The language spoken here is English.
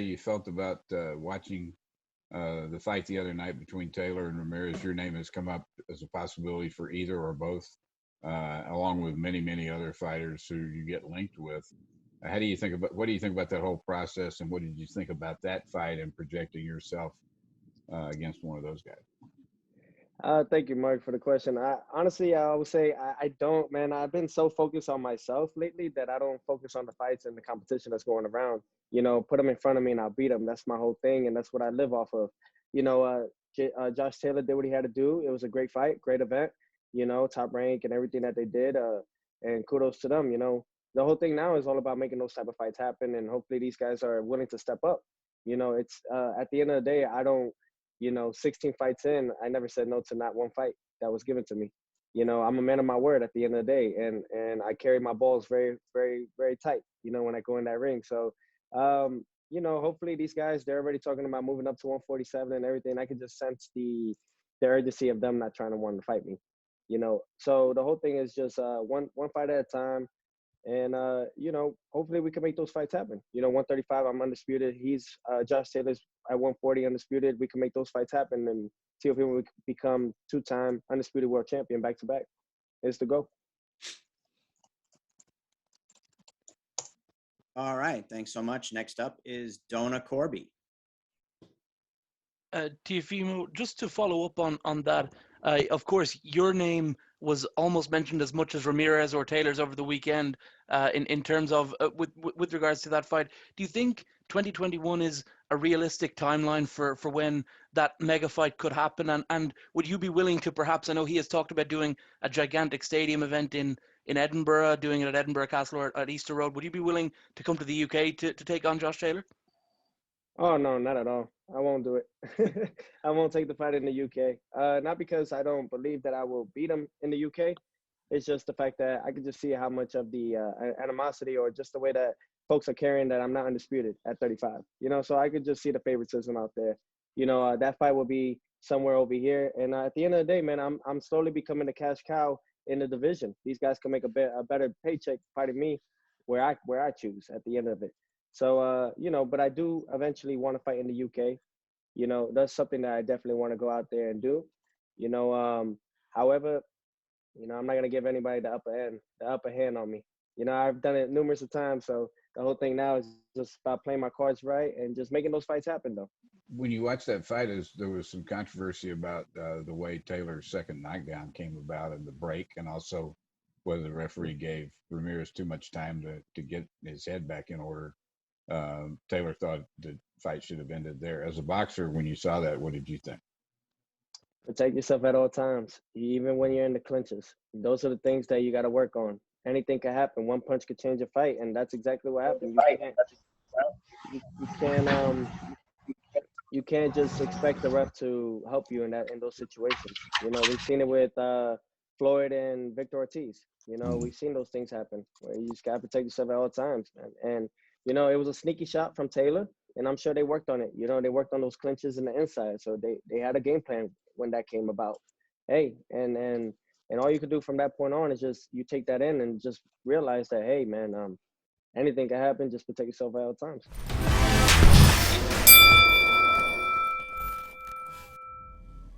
you felt about watching the fight the other night between Taylor and Ramirez. Your name has come up as a possibility for either or both, along with many, many other fighters who you get linked with. What do you think about that whole process, and what did you think about that fight and projecting yourself against one of those guys? Thank you, Mark, for the question. Honestly, I would say I don't, man. I've been so focused on myself lately that I don't focus on the fights and the competition that's going around. Put them in front of me and I'll beat them. That's my whole thing, and that's what I live off of. Josh Taylor did what he had to do. It was a great fight, great event. Top rank and everything that they did. And kudos to them. The whole thing now is all about making those type of fights happen, and hopefully these guys are willing to step up. It's at the end of the day, I don't. 16 fights in, I never said no to not one fight that was given to me. I'm a man of my word at the end of the day, and I carry my balls very, very, very tight, when I go in that ring. So, hopefully these guys, they're already talking about moving up to 147 and everything. I can just sense the urgency of them not trying to want to fight me, So the whole thing is just one fight at a time. And, hopefully we can make those fights happen. 135, I'm undisputed. He's Josh Taylor's at 140 undisputed. We can make those fights happen, and Teofimo will become 2-time undisputed world champion back-to-back. It's the goal. All right. Thanks so much. Next up is Donna Corby. Teofimo, just to follow up on that, of course, your name was almost mentioned as much as Ramirez or Taylor's over the weekend in terms of with regards to that fight. Do you think 2021 is a realistic timeline for when that mega fight could happen? And would you be willing to perhaps, I know he has talked about doing a gigantic stadium event in Edinburgh, doing it at Edinburgh Castle or at Easter Road. Would you be willing to come to the UK to take on Josh Taylor? Oh, no, not at all. I won't do it. I won't take the fight in the UK. Not because I don't believe that I will beat him in the UK. It's just the fact that I could just see how much of the animosity or just the way that folks are carrying that I'm not undisputed at 35. So I could just see the favoritism out there. That fight will be somewhere over here. And at the end of the day, man, I'm slowly becoming a cash cow in the division. These guys can make a better paycheck fighting me where I choose at the end of it. So, but I do eventually want to fight in the UK. That's something that I definitely want to go out there and do. However, I'm not going to give anybody the upper hand on me. I've done it numerous of times. So the whole thing now is just about playing my cards right and just making those fights happen, though. When you watch that fight, there was some controversy about the way Taylor's second knockdown came about in the break, and also whether the referee gave Ramirez too much time to get his head back in order. Taylor thought the fight should have ended there. As a boxer, when you saw that, what did you think? Protect yourself at all times, even when you're in the clinches. Those are the things that you got to work on. Anything can happen. One punch could change a fight, and that's exactly what happened. You can't just expect the ref to help you in those situations. We've seen it with Floyd and Victor Ortiz. We've seen those things happen where you just got to protect yourself at all times, man. And it was a sneaky shot from Taylor, and I'm sure they worked on it. They worked on those clinches in the inside, so they had a game plan when that came about. Hey, and all you can do from that point on is just you take that in and just realize that, hey, man, anything can happen. Just protect yourself at all times.